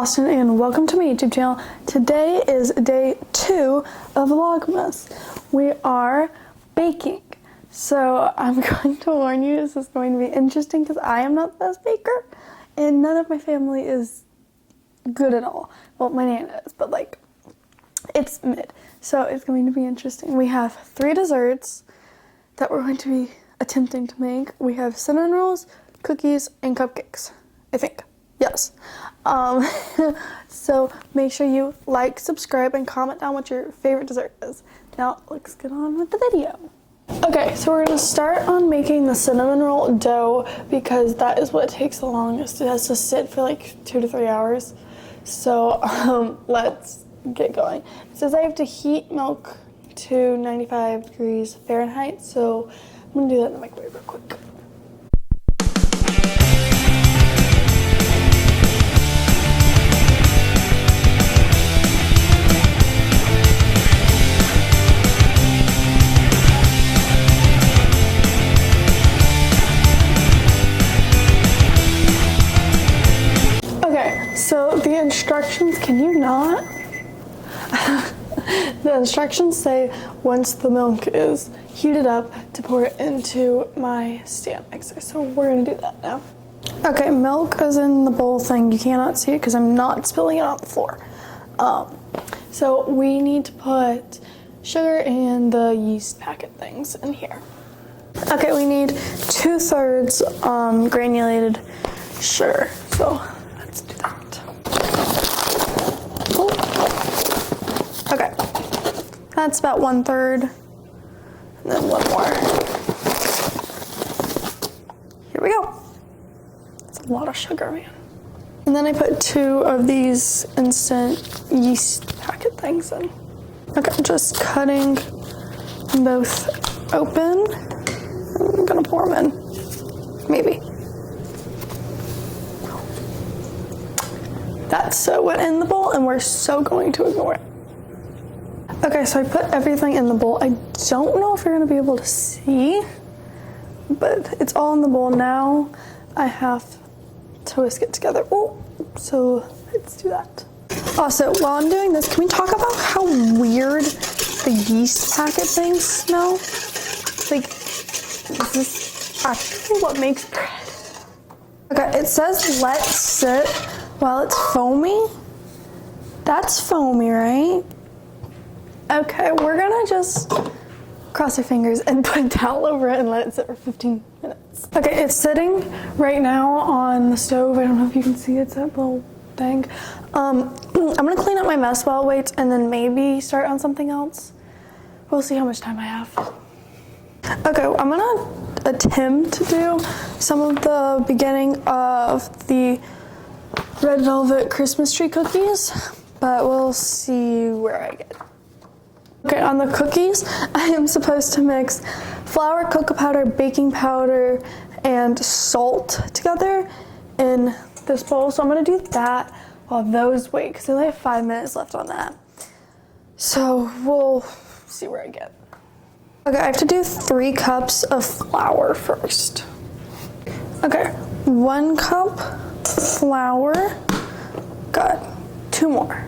Austin and welcome to my YouTube channel. Today is day 2 of Vlogmas. We are baking. So I'm going to warn you, this is going to be interesting because I am not the best baker and none of my family is good at all. Well, my nana is, but like it's mid. So it's going to be interesting. We have 3 desserts that we're going to be attempting to make. We have cinnamon rolls, cookies, and cupcakes, I think. Yes. So make sure you like, subscribe, and comment down what your favorite dessert is. Now let's get on with the video. Okay, so we're gonna start on making the cinnamon roll dough because that is what takes the longest. It has to sit for like 2 to 3 hours. So let's get going. It says I have to heat milk to 95 degrees Fahrenheit. So I'm gonna do that in the microwave real quick. So the instructions, can you not? The instructions say once the milk is heated up to pour it into my stand mixer. So we're gonna do that now. Okay, milk is in the bowl thing. You cannot see it because I'm not spilling it on the floor. So we need to put sugar and the yeast packet things in here. Okay, we need 2/3 granulated sugar. So let's do that. Okay, that's about 1/3, and then 1 more. Here we go. That's a lot of sugar, man. And then I put 2 of these instant yeast packet things in. Okay, just cutting both open. I'm gonna pour them in, maybe. That's so wet in the bowl, and we're so going to ignore it. Okay, so I put everything in the bowl. I don't know if you're gonna be able to see, but it's all in the bowl now. I have to whisk it together. Oh, so let's do that. Also, while I'm doing this, can we talk about how weird the yeast packet things smell? Like, is this actually what makes bread? Okay, it says let sit while it's foamy. That's foamy, right? Okay, we're gonna just cross our fingers and put a towel over it and let it sit for 15 minutes. Okay, it's sitting right now on the stove. I don't know if you can see it's that little thing. I'm gonna clean up my mess while it waits and then maybe start on something else. We'll see how much time I have. Okay, I'm gonna attempt to do some of the beginning of the red velvet Christmas tree cookies, but we'll see where I get. Okay, on the cookies, I am supposed to mix flour, cocoa powder, baking powder, and salt together in this bowl. So I'm gonna do that while those wait, because I only have 5 minutes left on that. So we'll see where I get. Okay, I have to do 3 cups of flour first. Okay, 1 cup flour, got 2 more.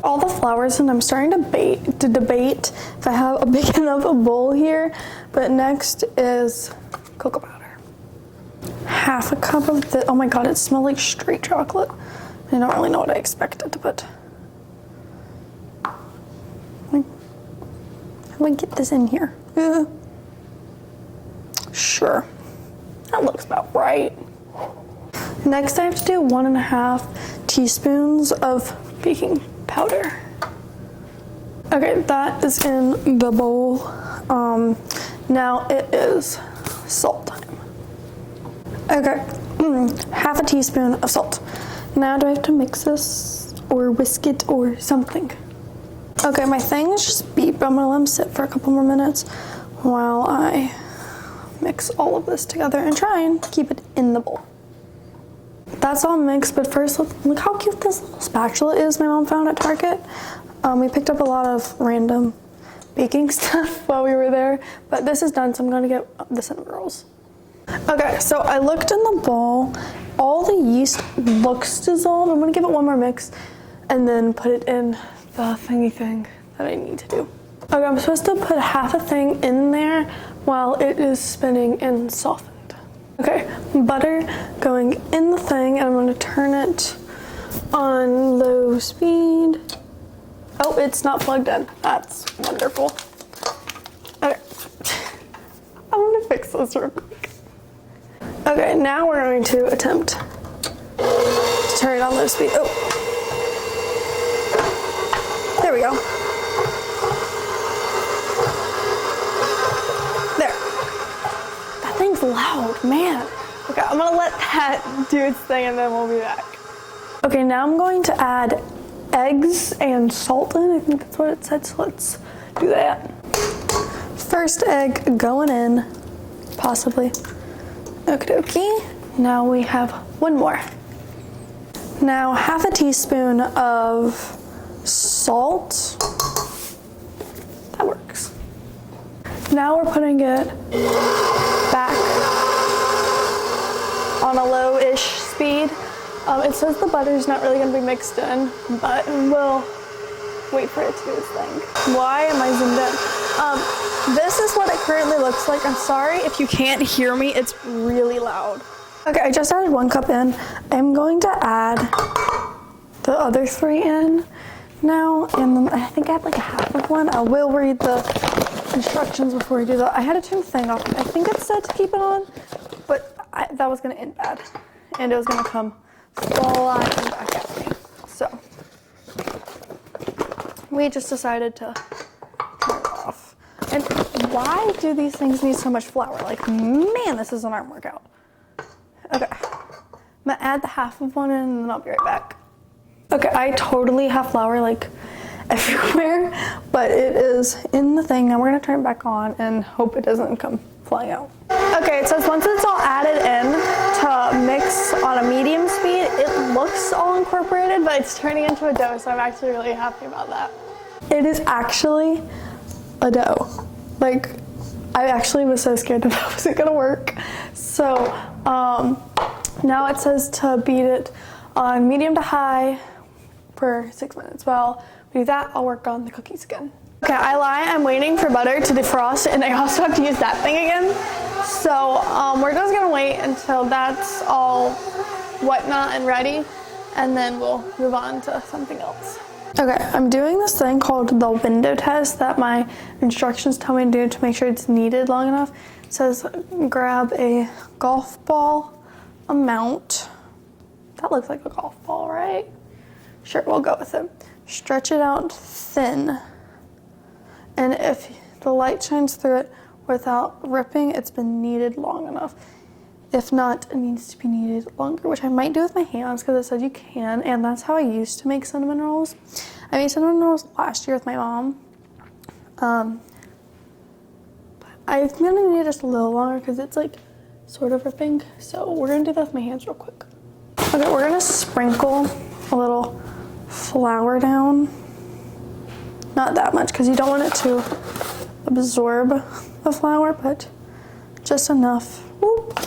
All the flours, and I'm starting to debate if I have a big enough bowl here, but next is cocoa powder. 1/2 cup of the, oh my god, it smells like straight chocolate. I don't really know what I expected to put. How do I get this in here? Sure, that looks about right. Next I have to do 1.5 teaspoons of baking powder. Okay, that is in the bowl. Now it is salt time. Okay, 1/2 teaspoon of salt. Now do I have to mix this or whisk it or something? Okay, my thing is just beep. I'm gonna let them sit for a couple more minutes while I mix all of this together and try and keep it in the bowl. That's all mixed, but first look how cute this little spatula is my mom found at Target. We picked up a lot of random baking stuff while we were there, but this is done, so I'm gonna get the cinnamon rolls. Okay, so I looked in the bowl. All the yeast looks dissolved. I'm gonna give it one more mix and then put it in the thingy thing that I need to do. Okay, I'm supposed to put half a thing in there while it is spinning and softened. Okay, butter going in the thing, and I'm gonna turn it on low speed. Oh, it's not plugged in. That's wonderful. Okay, I'm gonna fix this real quick. Okay, now we're going to attempt to turn it on low speed. Oh, there we go. There. That thing's loud, man. Okay, I'm gonna let that do its thing and then we'll be back. Okay, now I'm going to add eggs and salt in. I think that's what it said, so let's do that. First egg going in, possibly. Okie dokie. Now we have one more. Now half a teaspoon of salt. That works. Now we're putting it back on a low-ish speed. It says the butter's not really going to be mixed in, but we'll wait for it to do its thing. Why am I zoomed in? This is what it currently looks like. I'm sorry if you can't hear me, it's really loud. Okay, I just added 1 cup in. I'm going to add the other 3 in now, and then I think I have like a half of one. I will read the instructions before we do that. I had to turn the thing off. I think it said to keep it on, but that was gonna end bad, and it was gonna come flying back at me. So we just decided to turn it off. And why do these things need so much flour? Like, man, this is an arm workout. Okay, I'm gonna add the half of one in and then I'll be right back. Okay, I totally have flour like everywhere, but it is in the thing. Now we're gonna turn it back on and hope it doesn't come flying out. Okay, it says once it's all added in to mix on a medium speed, it looks all incorporated, but it's turning into a dough, so I'm actually really happy about that. It is actually a dough. Like, I actually was so scared that that wasn't gonna work. So now it says to beat it on medium to high for 6 minutes. While we do that, I'll work on the cookies again. Okay, I lie, I'm waiting for butter to defrost, and I also have to use that thing again. So we're just gonna wait until that's all whatnot and ready, and then we'll move on to something else. Okay, I'm doing this thing called the window test that my instructions tell me to do to make sure it's kneaded long enough. It says grab a golf ball amount. That looks like a golf ball, right? Sure, we'll go with it. Stretch it out thin. And if the light shines through it without ripping, it's been kneaded long enough. If not, it needs to be kneaded longer, which I might do with my hands because it said you can, and that's how I used to make cinnamon rolls. I made cinnamon rolls last year with my mom. But I'm gonna need it just a little longer because it's like sort of ripping. So we're gonna do that with my hands real quick. Okay, we're gonna sprinkle a little flour down. Not that much because you don't want it to absorb the flour, but just enough. Whoop,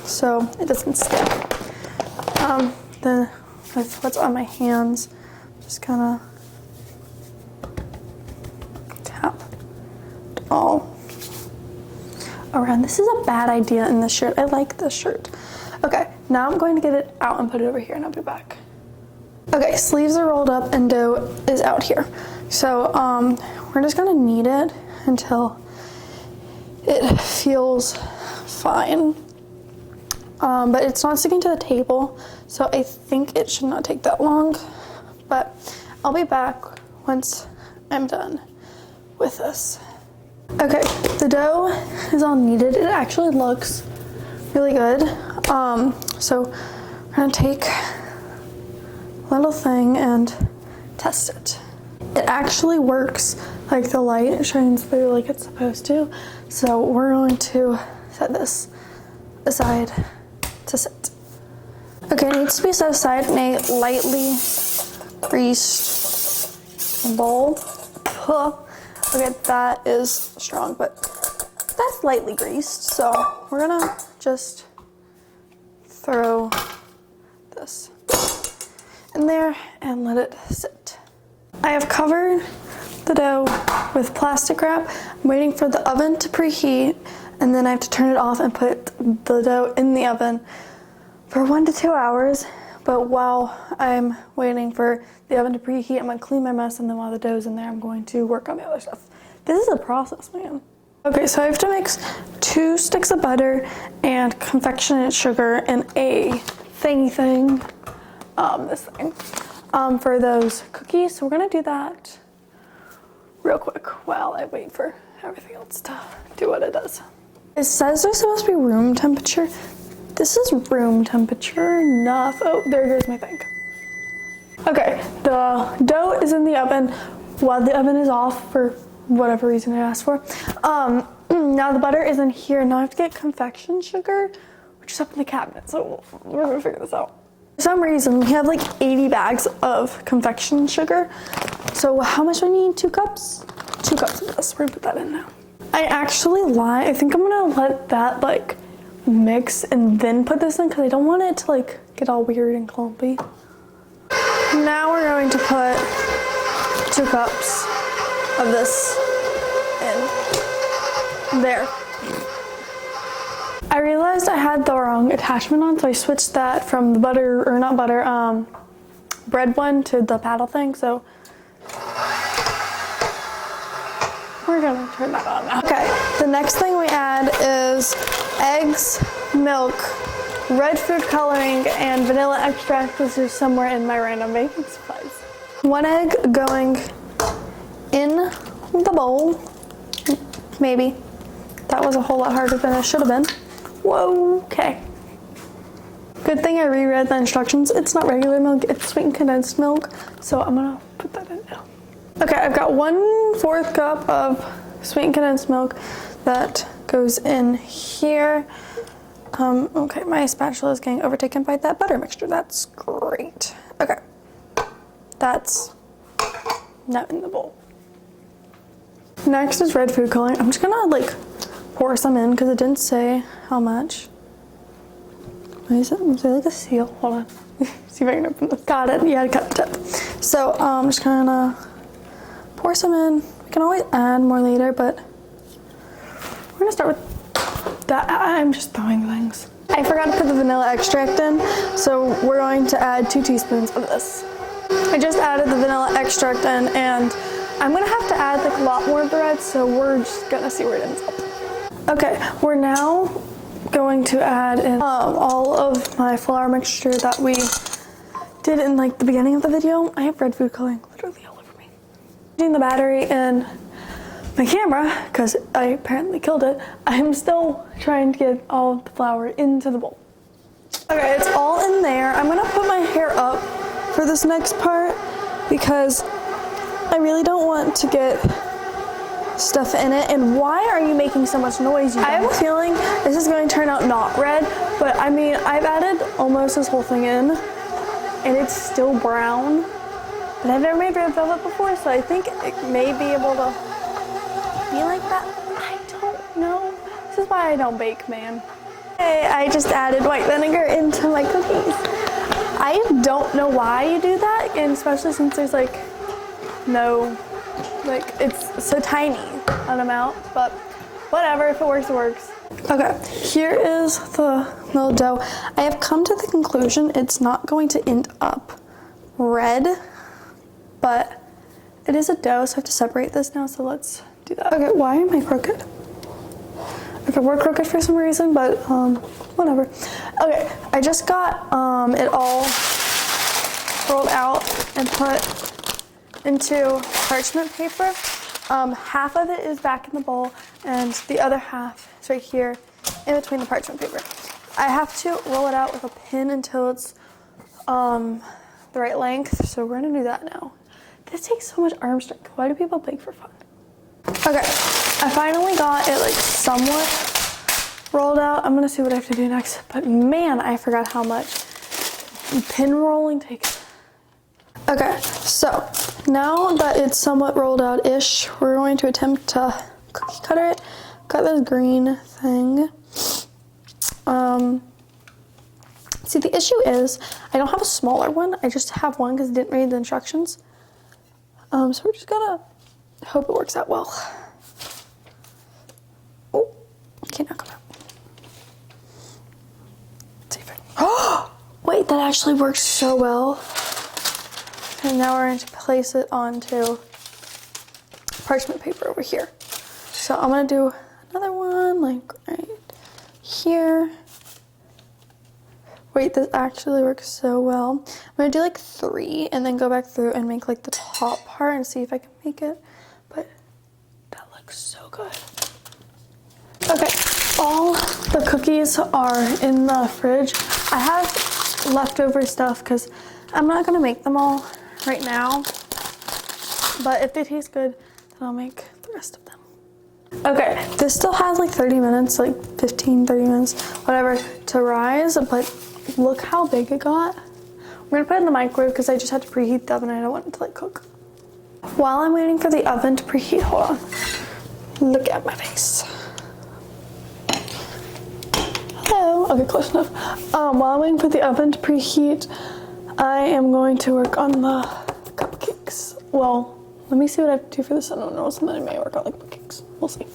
so it doesn't stick. Then with what's on my hands, just kind of tap it all around. This is a bad idea in this shirt. I like this shirt. Okay, now I'm going to get it out and put it over here, and I'll be back. Okay, sleeves are rolled up and dough is out here. So we're just gonna knead it until it feels fine. But it's not sticking to the table, so I think it should not take that long. But I'll be back once I'm done with this. Okay, the dough is all kneaded. It actually looks really good. So we're gonna take a little thing and test it. It actually works, like the light shines through like it's supposed to. So we're going to set this aside to sit. Okay, it needs to be set aside in a lightly greased bowl. Okay, that is strong, but that's lightly greased. So we're gonna just throw this in there and let it sit. I have covered the dough with plastic wrap. I'm waiting for the oven to preheat, and then I have to turn it off and put the dough in the oven for 1 to 2 hours. But while I'm waiting for the oven to preheat, I'm gonna clean my mess, and then while the dough's in there, I'm going to work on the other stuff. This is a process, man. Okay, so I have to mix 2 sticks of butter and confectionate sugar in a thingy thing, this thing, for those cookies. So we're gonna do that real quick while I wait for everything else to do what it does. It says they're supposed to be room temperature. This is room temperature enough. Oh, there goes my thing. Okay, the dough is in the oven while the oven is off for whatever reason I asked for. Now the butter is in here. Now I have to get confection sugar, which is up in the cabinet. So we're gonna figure this out. For some reason, we have like 80 bags of confection sugar. So how much do I need? 2 cups? 2 cups of this. We're gonna put that in now. I actually lied. I think I'm gonna let that like mix and then put this in because I don't want it to like get all weird and clumpy. Now we're going to put 2 cups of this in there. I realized I had the wrong attachment on, so I switched that from the butter, or not butter, bread one to the paddle thing, so we're gonna turn that on now. Okay, the next thing we add is eggs, milk, red food coloring, and vanilla extract. This is somewhere in my random baking supplies. 1 egg going in the bowl. Maybe. That was a whole lot harder than it should have been. Whoa, okay. Good thing I reread the instructions. It's not regular milk, it's sweetened condensed milk. So I'm gonna put that in now. Okay, I've got 1/4 cup of sweetened condensed milk that goes in here. Okay, my spatula is getting overtaken by that butter mixture. That's great. Okay, that's not in the bowl. Next is red food coloring. I'm just gonna like pour some in because it didn't say how much. What is it? Is there like a seal? Hold on. See if I can open this. Got it. Yeah, I cut the tip. So I'm just gonna pour some in. We can always add more later, but we're gonna start with that. I'm just throwing things. I forgot to put the vanilla extract in, so we're going to add 2 teaspoons of this. I just added the vanilla extract in, and I'm gonna have to add like a lot more of the red, so we're just gonna see where it ends up. Okay, we're now going to add in all of my flour mixture that we did in like the beginning of the video. I have red food coloring literally all over me. Putting the battery in my camera, because I apparently killed it, I'm still trying to get all of the flour into the bowl. Okay, it's all in there. I'm gonna put my hair up for this next part because I really don't want to get stuff in it. And why are you making so much noise? I have a feeling this is going to turn out not red, but I mean, I've added almost this whole thing in and it's still brown, but I've never made red velvet before, so I think it may be able to be like that. I don't know. This is why I don't bake, man. Hey, I just added white vinegar into my cookies. I don't know why you do that, and especially since there's like no, like it's so tiny an amount, but whatever, if it works, it works. Okay, here is the little dough. I have come to the conclusion it's not going to end up red, but it is a dough, so I have to separate this now, so let's do that. Okay, why am I crooked? Okay, we're crooked for some reason, but whatever. Okay, I just got it all rolled out and put into parchment paper. Half of it is back in the bowl, and the other half is right here in between the parchment paper. I have to roll it out with a pin until it's the right length, so we're gonna do that now. This takes so much arm strength. Why do people bake for fun? Okay, I finally got it like somewhat rolled out. I'm gonna see what I have to do next, but man, I forgot how much pin rolling takes. Okay, so now that it's somewhat rolled out-ish, we're going to attempt to cookie cutter it. Got this green thing. See, the issue is I don't have a smaller one. I just have one because I didn't read the instructions. So we're just gonna hope it works out well. Oh, okay, now come out. Let's see if I can. Oh, wait, that actually works so well. And now we're going to place it onto parchment paper over here. So I'm gonna do another one like right here. Wait, this actually works so well. I'm gonna do like 3 and then go back through and make like the top part and see if I can make it. But that looks so good. Okay, all the cookies are in the fridge. I have leftover stuff because I'm not gonna make them all right now. But if they taste good, then I'll make the rest of them. Okay, this still has like 30 minutes, like 15, 30 minutes, whatever, to rise, but look how big it got. We're gonna put it in the microwave because I just had to preheat the oven and I don't want it to like cook. While I'm waiting for the oven to preheat, hold on. Look at my face. Hello, okay, close enough. While I'm waiting for the oven to preheat, I am going to work on the cupcakes. Well, let me see what I have to do for the cinnamon rolls and then I may work on the cupcakes. We'll see.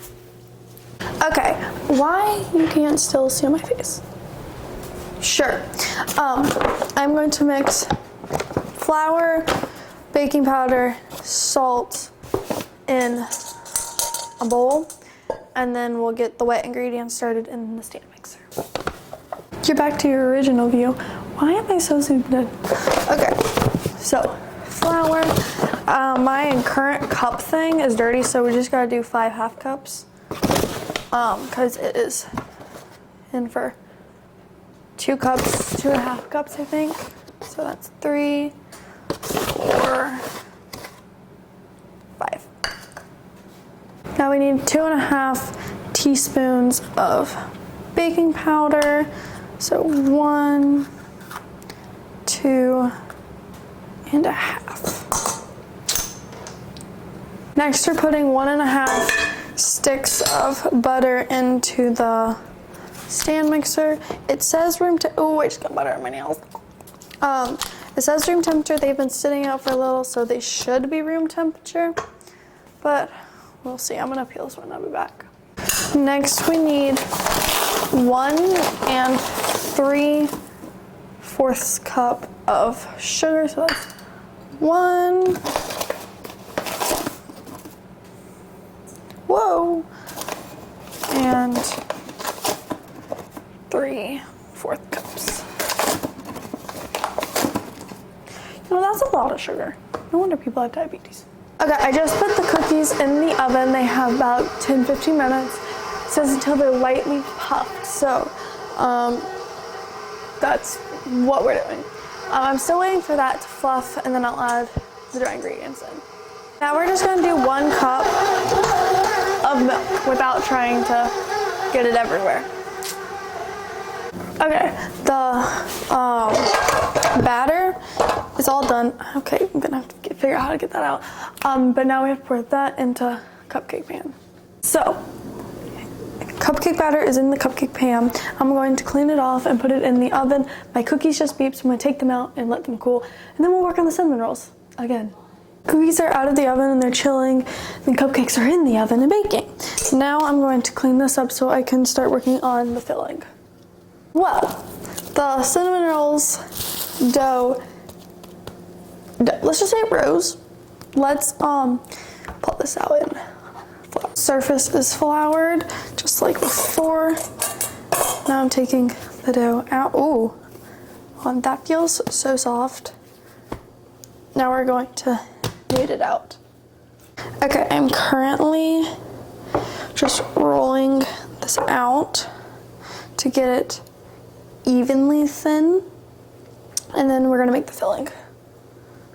Okay, why you can't still see my face? Sure. I'm going to mix flour, baking powder, salt in a bowl, and then we'll get the wet ingredients started in the stand mixer. You're back to your original view. Why am I so zoomed in? Okay, so flour. My current cup thing is dirty, so we just gotta do 5 half cups. Because it is in for 2 cups, 2.5 cups, I think. So that's 3, 4, 5. Now we need 2.5 teaspoons of baking powder. So 1, 2 and a half. Next, we're putting 1.5 sticks of butter into the stand mixer. It says room to, oh, I just got butter on my nails. It says room temperature. They've been sitting out for a little, so they should be room temperature, but we'll see. I'm gonna peel this one, I'll be back. Next, we need 1 3/4 cup of sugar, so that's 1. Whoa. And 3/4 cups. You know, that's a lot of sugar. No wonder people have diabetes. Okay, I just put the cookies in the oven. They have about 10-15 minutes. It says until they're lightly puffed. So that's what we're doing. I'm still waiting for that to fluff and then I'll add the dry ingredients in. Now we're just gonna do 1 cup of milk without trying to get it everywhere. Okay, the batter is all done. Okay, I'm gonna have to figure out how to get that out. But now we have to pour that into a cupcake pan. So, cupcake batter is in the cupcake pan. I'm going to clean it off and put it in the oven. My cookies just beeped, so I'm gonna take them out and let them cool. And then we'll work on the cinnamon rolls again. Cookies are out of the oven and they're chilling. The cupcakes are in the oven and baking. Now I'm going to clean this up so I can start working on the filling. Well, the cinnamon rolls dough, let's just say it rose. Let's pull this out in. Surface is floured, just like before. Now I'm taking the dough out. Ooh, that feels so soft. Now we're going to knead it out. Okay, I'm currently just rolling this out to get it evenly thin, and then we're gonna make the filling.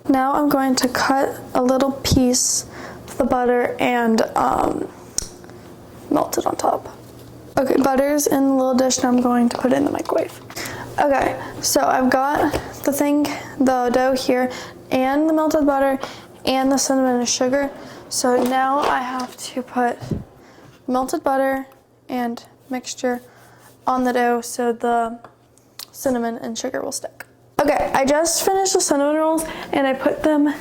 Now I'm going to cut a little piece of the butter and melt it on top. Okay, butter's in the little dish, now I'm going to put it in the microwave. Okay, so I've got the dough here, and the melted butter, and the cinnamon and sugar. So now I have to put melted butter and mixture on the dough so the cinnamon and sugar will stick. Okay, I just finished the cinnamon rolls and I put them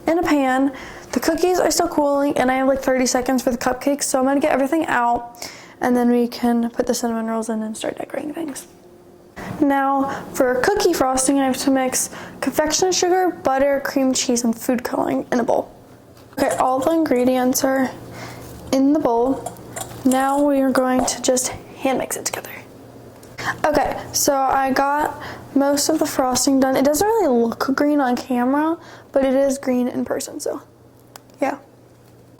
in a pan. The cookies are still cooling and I have like 30 seconds for the cupcakes, so I'm gonna get everything out and then we can put the cinnamon rolls in and start decorating things. Now for cookie frosting, I have to mix confectioner sugar, butter, cream cheese, and food coloring in a bowl. Okay, all the ingredients are in the bowl. Now we are going to just hand mix it together. Okay, so I got most of the frosting done. It doesn't really look green on camera, but it is green in person, so yeah.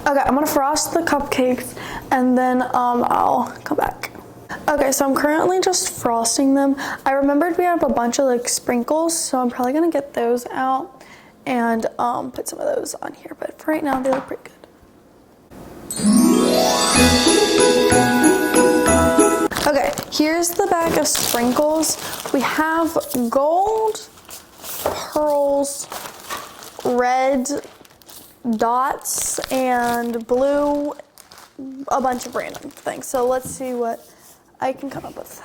Okay, I'm gonna frost the cupcakes and then I'll come back. Okay, so I'm currently just frosting them. I remembered we have a bunch of like sprinkles, so I'm probably gonna get those out and put some of those on here, but for right now they look pretty good. Okay, here's the bag of sprinkles. We have gold, pearls, red dots, and blue, a bunch of random things. So let's see what I can come up with.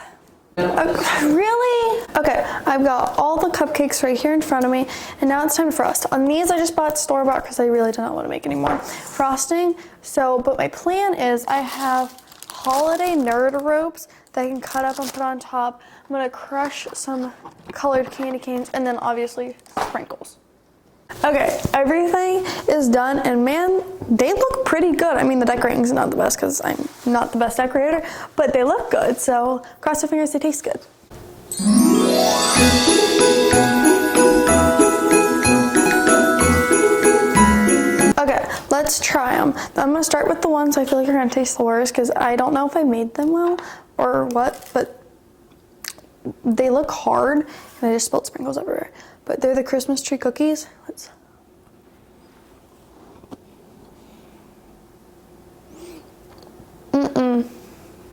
Really? Okay, I've got all the cupcakes right here in front of me, and now it's time to frost. On these, I just bought store-bought because I really do not want to make any more frosting. So, but my plan is I have holiday nerd ropes that I can cut up and put on top. I'm gonna crush some colored candy canes and then obviously sprinkles. Okay, everything is done and man, they look pretty good. I mean, the decorating's not the best because I'm not the best decorator, but they look good, so cross your fingers they taste good. Okay, let's try them. I'm gonna start with the ones I feel like are gonna taste the worst because I don't know if I made them well or what, but they look hard and I just spilled sprinkles everywhere. But they're the Christmas tree cookies. Let's.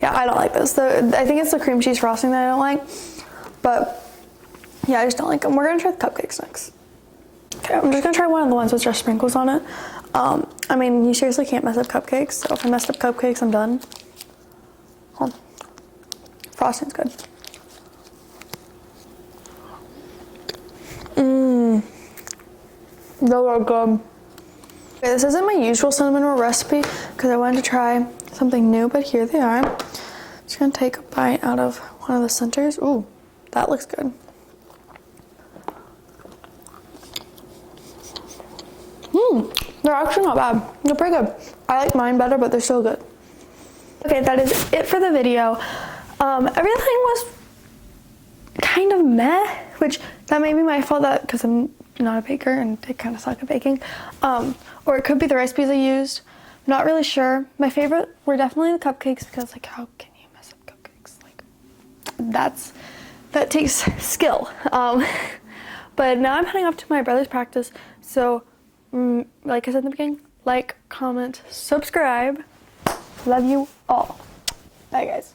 Yeah, I don't like this. I think it's the cream cheese frosting that I don't like. But yeah, I just don't like them. We're gonna try the cupcakes next. Okay, I'm just gonna try one of the ones with just sprinkles on it. I mean, you seriously can't mess up cupcakes. So if I messed up cupcakes, I'm done. Frosting's good. Those are good. Okay, this isn't my usual cinnamon roll recipe because I wanted to try something new, but here they are. Just gonna take a bite out of one of the centers. Ooh, that looks good. They're actually not bad. They're pretty good. I like mine better, but they're still good. Okay, that is it for the video. Everything was kind of meh, which that may be my fault because I'm not a baker and I kind of suck at baking. Or it could be the recipes I used. I'm not really sure. My favorite were definitely the cupcakes because like how can you mess up cupcakes? Like that takes skill. But now I'm heading off to my brother's practice. So like I said in the beginning, like, comment, subscribe. Love you all. Bye guys.